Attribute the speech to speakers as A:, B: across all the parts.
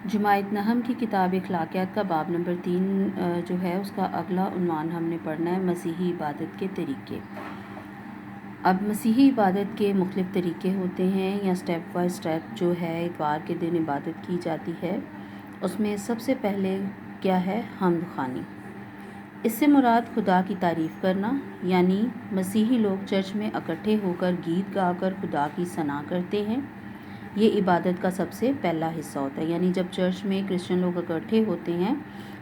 A: جماعت نحم کی کتاب اخلاقیات کا باب نمبر 3 جو ہے اس کا اگلا عنوان ہم نے پڑھنا ہے مسیحی عبادت کے طریقے۔ اب مسیحی عبادت کے مختلف طریقے ہوتے ہیں یا سٹیپ بائی سٹیپ جو ہے اتوار کے دن عبادت کی جاتی ہے۔ اس میں سب سے پہلے کیا ہے؟ حمد خوانی۔ اس سے مراد خدا کی تعریف کرنا، یعنی مسیحی لوگ چرچ میں اکٹھے ہو کر گیت گا کر خدا کی ثنا کرتے ہیں۔ یہ عبادت کا سب سے پہلا حصہ ہوتا ہے، یعنی جب چرچ میں کرسچن لوگ اکٹھے ہوتے ہیں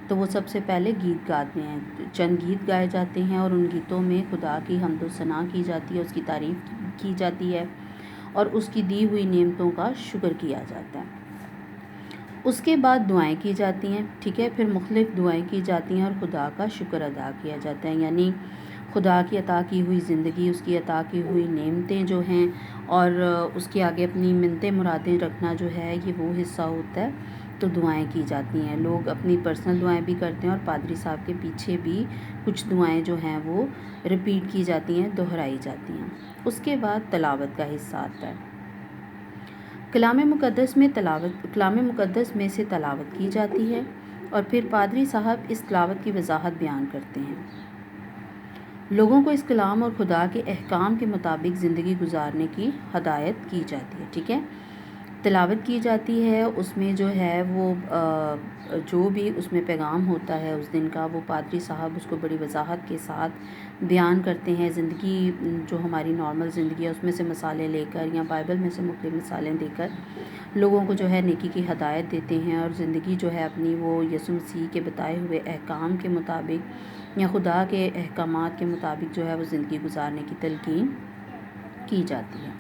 A: تو وہ سب سے پہلے گیت گاتے ہیں، چند گیت گائے جاتے ہیں اور ان گیتوں میں خدا کی حمد و ثنا کی جاتی ہے، اس کی تعریف کی جاتی ہے اور اس کی دی ہوئی نعمتوں کا شکر کیا جاتا ہے۔ اس کے بعد دعائیں کی جاتی ہیں، ٹھیک ہے، پھر مختلف دعائیں کی جاتی ہیں اور خدا کا شکر ادا کیا جاتا ہے، یعنی خدا کی عطا کی ہوئی زندگی، اس کی عطا کی ہوئی نعمتیں جو ہیں اور اس کے آگے اپنی منتیں مرادیں رکھنا جو ہے یہ وہ حصہ ہوتا ہے۔ تو دعائیں کی جاتی ہیں، لوگ اپنی پرسنل دعائیں بھی کرتے ہیں اور پادری صاحب کے پیچھے بھی کچھ دعائیں جو ہیں وہ ریپیٹ کی جاتی ہیں، دہرائی جاتی ہیں۔ اس کے بعد تلاوت کا حصہ آتا ہے۔ کلام مقدس میں سے تلاوت کی جاتی ہے اور پھر پادری صاحب اس تلاوت کی وضاحت بیان کرتے ہیں۔ لوگوں کو اس کلام اور خدا کے احکام کے مطابق زندگی گزارنے کی ہدایت کی جاتی ہے، ٹھیک ہے۔ تلاوت کی جاتی ہے، اس میں جو ہے وہ جو بھی اس میں پیغام ہوتا ہے اس دن کا، وہ پادری صاحب اس کو بڑی وضاحت کے ساتھ بیان کرتے ہیں۔ زندگی جو ہماری نارمل زندگی ہے اس میں سے مسالے لے کر یا بائبل میں سے مختلف مثالیں دے کر لوگوں کو جو ہے نیکی کی ہدایت دیتے ہیں اور زندگی جو ہے اپنی وہ یسوع مسیح کے بتائے ہوئے احکام کے مطابق یا خدا کے احکامات کے مطابق جو ہے وہ زندگی گزارنے کی تلقین کی جاتی ہے۔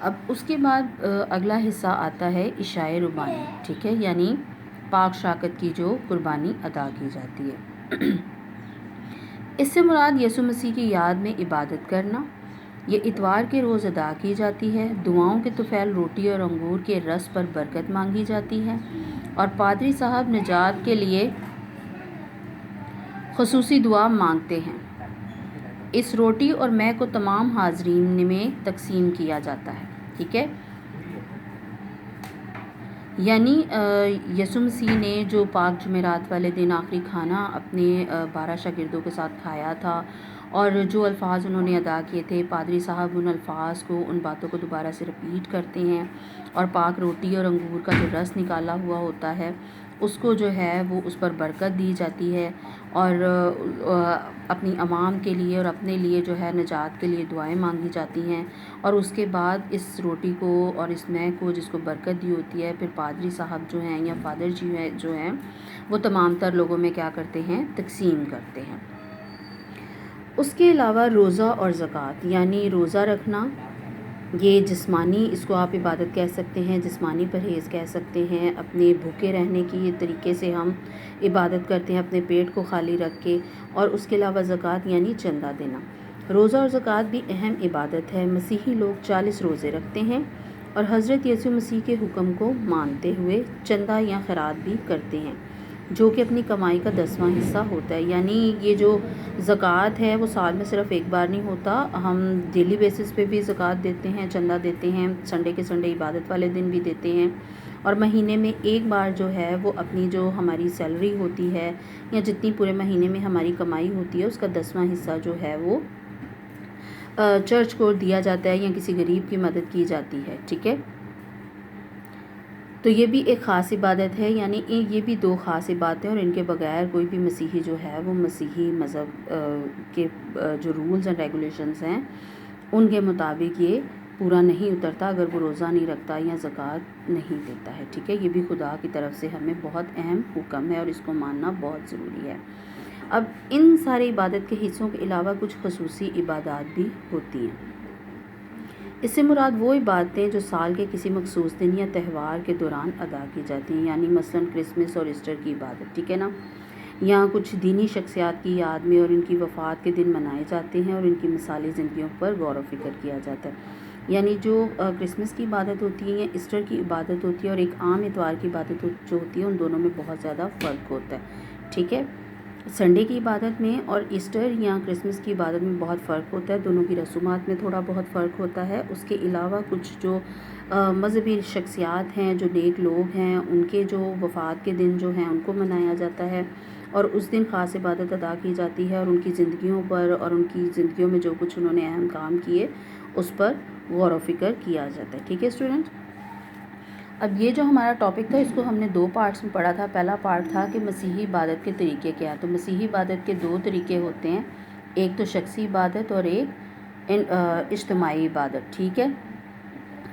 A: اب اس کے بعد اگلا حصہ آتا ہے عشاء ربانی، ٹھیک ہے، یعنی پاک شاکت کی جو قربانی ادا کی جاتی ہے۔ اس سے مراد یسوع مسیح کی یاد میں عبادت کرنا، یہ اتوار کے روز ادا کی جاتی ہے۔ دعاؤں کے طفیل روٹی اور انگور کے رس پر برکت مانگی جاتی ہے اور پادری صاحب نجات کے لیے خصوصی دعا مانگتے ہیں۔ اس روٹی اور مے کو تمام حاضرین میں تقسیم کیا جاتا ہے، ٹھیک ہے، یعنی یسوع مسیح نے جو پاک جمعرات والے دن آخری کھانا اپنے 12 شاگردوں کے ساتھ کھایا تھا اور جو الفاظ انہوں نے ادا کیے تھے، پادری صاحب ان الفاظ کو، ان باتوں کو دوبارہ سے رپیٹ کرتے ہیں اور پاک روٹی اور انگور کا جو رس نکالا ہوا ہوتا ہے اس کو جو ہے وہ اس پر برکت دی جاتی ہے اور اپنی عوام کے لیے اور اپنے لیے جو ہے نجات کے لیے دعائیں مانگی جاتی ہیں اور اس کے بعد اس روٹی کو اور اس مے کو جس کو برکت دی ہوتی ہے پھر پادری صاحب جو ہیں یا فادر جی جو ہیں وہ تمام تر لوگوں میں کیا کرتے ہیں؟ تقسیم کرتے ہیں۔ اس کے علاوہ روزہ اور زکوٰۃ، یعنی روزہ رکھنا، یہ جسمانی، اس کو آپ عبادت کہہ سکتے ہیں، جسمانی پرہیز کہہ سکتے ہیں، اپنے بھوکے رہنے کی طریقے سے ہم عبادت کرتے ہیں اپنے پیٹ کو خالی رکھ کے، اور اس کے علاوہ زکوٰۃ یعنی چندہ دینا۔ روزہ اور زکوٰۃ بھی اہم عبادت ہے۔ مسیحی لوگ 40 روزے رکھتے ہیں اور حضرت یسوع مسیح کے حکم کو مانتے ہوئے چندہ یا خیرات بھی کرتے ہیں، جو کہ اپنی کمائی کا 10واں حصہ ہوتا ہے۔ یعنی یہ جو زکوٰۃ ہے وہ سال میں صرف ایک بار نہیں ہوتا، ہم ڈیلی بیسس پہ بھی زکوٰۃ دیتے ہیں، چندہ دیتے ہیں، سنڈے کے سنڈے عبادت والے دن بھی دیتے ہیں، اور مہینے میں ایک بار جو ہے وہ اپنی جو ہماری سیلری ہوتی ہے یا جتنی پورے مہینے میں ہماری کمائی ہوتی ہے اس کا 10واں حصہ جو ہے وہ چرچ کو دیا جاتا ہے یا کسی غریب کی مدد کی جاتی ہے، ٹھیک ہے۔ تو یہ بھی ایک خاص عبادت ہے، یعنی یہ بھی 2 خاص عبادتیں اور ان کے بغیر کوئی بھی مسیحی جو ہے وہ مسیحی مذہب کے جو رولز اینڈ ریگولیشنز ہیں ان کے مطابق یہ پورا نہیں اترتا اگر وہ روزہ نہیں رکھتا یا زکوٰۃ نہیں دیتا ہے، ٹھیک ہے۔ یہ بھی خدا کی طرف سے ہمیں بہت اہم حکم ہے اور اس کو ماننا بہت ضروری ہے۔ اب ان سارے عبادت کے حصوں کے علاوہ کچھ خصوصی عبادات بھی ہوتی ہیں۔ اس سے مراد وہ عبادتیں جو سال کے کسی مخصوص دن یا تہوار کے دوران ادا کی جاتی ہیں، یعنی مثلاً کرسمس اور ایسٹر کی عبادت، ٹھیک ہے نا، یا کچھ دینی شخصیات کی یاد میں اور ان کی وفات کے دن منائے جاتے ہیں اور ان کی مثالی زندگیوں پر غور و فکر کیا جاتا ہے۔ یعنی جو کرسمس کی عبادت ہوتی ہے یا ایسٹر کی عبادت ہوتی ہے اور ایک عام اتوار کی عبادت جو ہوتی ہے ان دونوں میں بہت زیادہ فرق ہوتا ہے، ٹھیک ہے۔ سنڈے کی عبادت میں اور ایسٹر یا کرسمس کی عبادت میں بہت فرق ہوتا ہے، دونوں کی رسومات میں تھوڑا بہت فرق ہوتا ہے۔ اس کے علاوہ کچھ جو مذہبی شخصیات ہیں، جو نیک لوگ ہیں، ان کے جو وفات کے دن جو ہیں ان کو منایا جاتا ہے، اور اس دن خاص عبادت ادا کی جاتی ہے، اور ان کی زندگیوں پر اور ان کی زندگیوں میں جو کچھ انہوں نے اہم کام کیے اس پر غور و فکر کیا جاتا ہے. ٹھیک ہے اسٹوڈنٹ. اب یہ جو ہمارا ٹاپک تھا اس کو ہم نے 2 پارٹس میں پڑھا تھا. پہلا پارٹ تھا کہ مسیحی عبادت کے طریقے کیا ہیں. تو مسیحی عبادت کے 2 طریقے ہوتے ہیں، ایک تو شخصی عبادت اور ایک اجتماعی عبادت. ٹھیک ہے.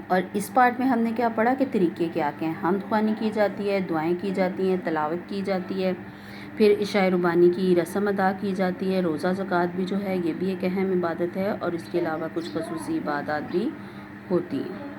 A: اور اس پارٹ میں ہم نے کیا پڑھا کہ طریقے کیا کیا ہیں. حمد خوانی کی جاتی ہے، دعائیں کی جاتی ہیں، تلاوت کی جاتی ہے، پھر عشاء ربانی کی رسم ادا کی جاتی ہے. روزہ زکوٰۃ بھی جو ہے یہ بھی ایک اہم عبادت ہے، اور اس کے علاوہ کچھ خصوصی عبادات بھی ہوتی ہیں.